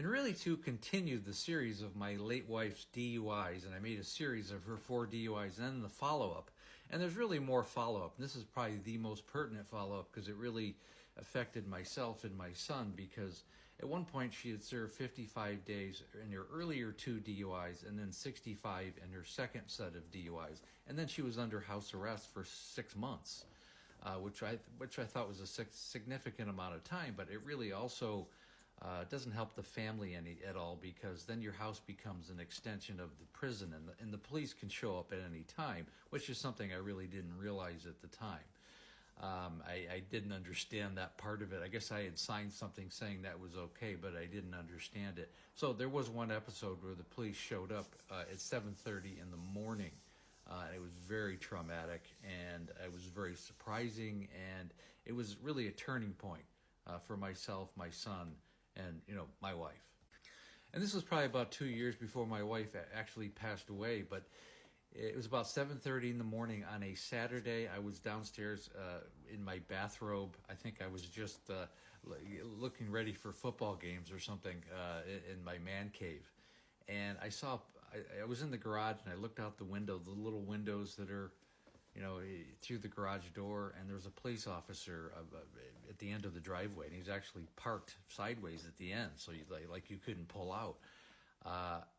and really to continue the series of my late wife's DUIs. And I made a series of her 4 DUIs and then the follow-up. And there's really more follow-up. This is probably the most pertinent follow-up because it really affected myself and my son, because at one point she had served 55 days in her earlier 2 DUIs and then 65 in her second set of DUIs. And then she was under house arrest for 6 months, which I thought was a significant amount of time, but it really also doesn't help the family at all, because then your house becomes an extension of the prison, and the police can show up at any time, which is something I really didn't realize at the time. I didn't understand that part of it. I guess I had signed something saying that was okay, but I didn't understand it. So there was one episode where the police showed up at 7:30 in the morning. It was very traumatic, and it was very surprising, and it was really a turning point for myself, my son, and my wife. And this was probably about 2 years before my wife actually passed away, but it was about 7:30 in the morning on a Saturday. I was downstairs in my bathrobe. I think I was just looking ready for football games or something in my man cave. And I was in the garage, and I looked out the window, the little windows that are, through the garage door, and there was a police officer at the end of the driveway, and he was actually parked sideways at the end, so you couldn't pull out.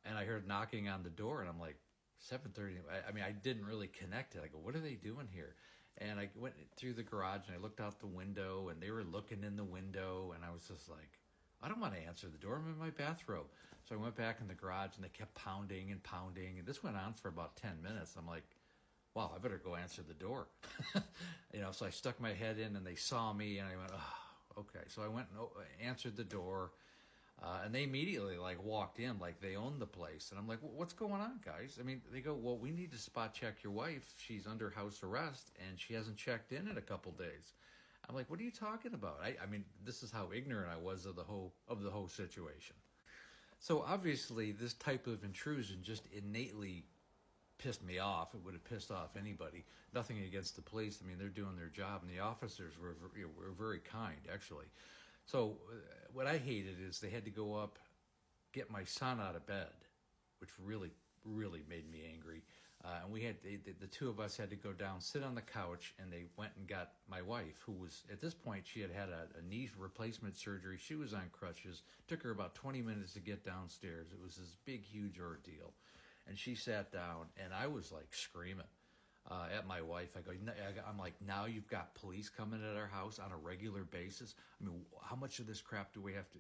And I heard knocking on the door, and I'm like, 7:30. I didn't really connect it. I go, what are they doing here? And I went through the garage, and I looked out the window, and they were looking in the window, and I was just like, I don't want to answer the door. I'm in my bathrobe. So I went back in the garage, and they kept pounding and pounding, and this went on for about 10 minutes. I'm like, wow, I better go answer the door. So I stuck my head in, and they saw me, and I went, oh, okay. So I went and answered the door, and they immediately walked in like they owned the place. And I'm like, well, what's going on, guys? They go, well, we need to spot check your wife. She's under house arrest, and she hasn't checked in a couple days. I'm like, what are you talking about? This is how ignorant I was of the whole situation. So obviously, this type of intrusion just innately pissed me off. It would have pissed off anybody. Nothing against the police. They're doing their job, and the officers were very kind, actually. So what I hated is they had to go up, get my son out of bed, which really, really made me angry. And the two of us had to go down, sit on the couch, and they went and got my wife, who was, at this point, she had a knee replacement surgery. She was on crutches. Took her about 20 minutes to get downstairs. It was this big, huge ordeal. And she sat down, and I was screaming at my wife. I'm like, now you've got police coming at our house on a regular basis. How much of this crap do we have to,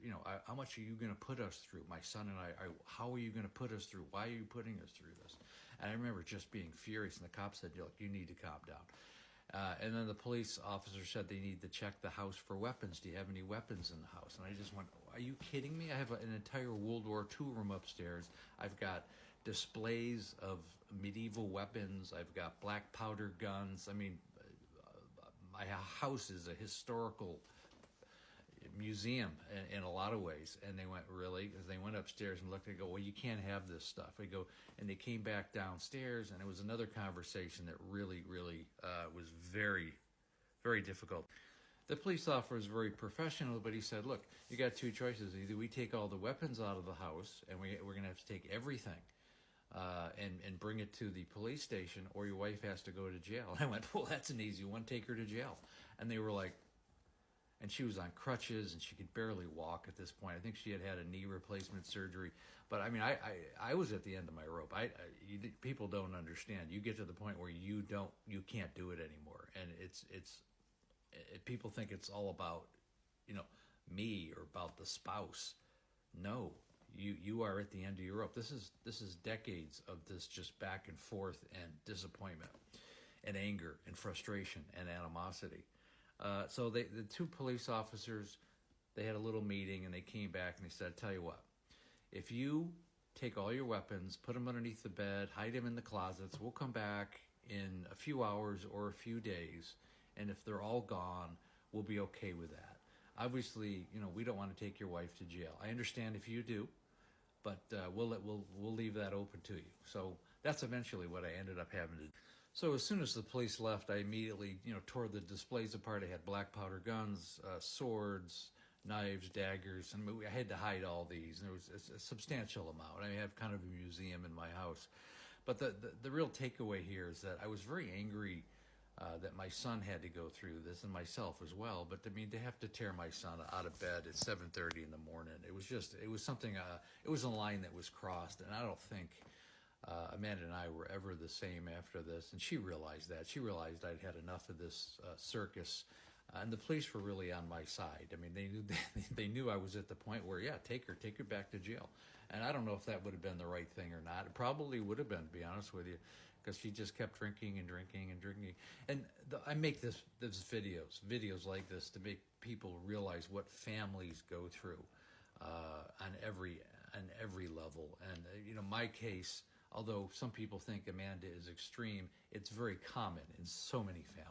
how much are you going to put us through? My son and I, how are you going to put us through? Why are you putting us through this? And I remember just being furious, and the cop said, look, you need to calm down. And then the police officer said they need to check the house for weapons. Do you have any weapons in the house? And I just went, are you kidding me? I have an entire World War II room upstairs. I've got displays of medieval weapons. I've got black powder guns. My house is a historical museum in a lot of ways. And they went, really? Because they went upstairs and looked and go, well, you can't have this stuff. I go, and they came back downstairs, and it was another conversation that really, really was very, very difficult. The police officer was very professional, but he said, look, you got 2 choices. Either we take all the weapons out of the house, and we're going to have to take everything and bring it to the police station, or your wife has to go to jail. And I went, well, that's an easy one. Take her to jail. And they were like, and she was on crutches, and she could barely walk at this point. I think she had a knee replacement surgery. But I was at the end of my rope. People don't understand. You get to the point where you can't do it anymore, and people think it's all about, me or about the spouse. No, you are at the end of your rope. This is decades of this just back and forth and disappointment and anger and frustration and animosity. So the 2 police officers, they had a little meeting, and they came back and they said, tell you what, if you take all your weapons, put them underneath the bed, hide them in the closets, we'll come back in a few hours or a few days, and if they're all gone, we'll be okay with that. Obviously, we don't want to take your wife to jail. I understand if you do, but we'll leave that open to you. So that's eventually what I ended up having to do. So as soon as the police left, I immediately, tore the displays apart. I had black powder guns, swords, knives, daggers, and I had to hide all these. And there was a substantial amount. I have kind of a museum in my house. But the real takeaway here is that I was very angry that my son had to go through this, and myself as well. But I mean, to have to tear my son out of bed at 7:30 in the morning, it was something. It was a line that was crossed, and I don't think Amanda and I were ever the same after this. And she realized that. She realized I'd had enough of this circus. And the police were really on my side. I mean, they knew I was at the point where, yeah, take her back to jail. And I don't know if that would have been the right thing or not. It probably would have been, to be honest with you, because she just kept drinking and drinking and drinking. And I make this videos like this to make people realize what families go through on every level. And my case, although some people think Amanda is extreme, it's very common in so many families.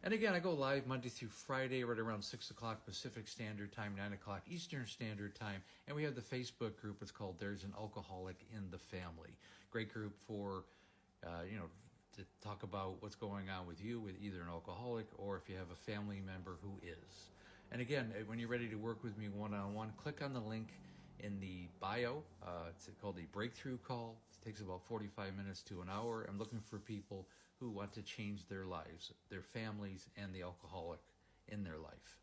And again, I go live Monday through Friday, right around 6 o'clock Pacific Standard Time, 9 o'clock Eastern Standard Time. And we have the Facebook group. It's called There's an Alcoholic in the Family. Great group for, to talk about what's going on with you, with either an alcoholic or if you have a family member who is. And again, when you're ready to work with me one-on-one, click on the link in the bio. It's called a breakthrough call. It takes about 45 minutes to an hour. I'm looking for people who want to change their lives, their families, and the alcoholic in their life.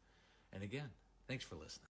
And again, thanks for listening.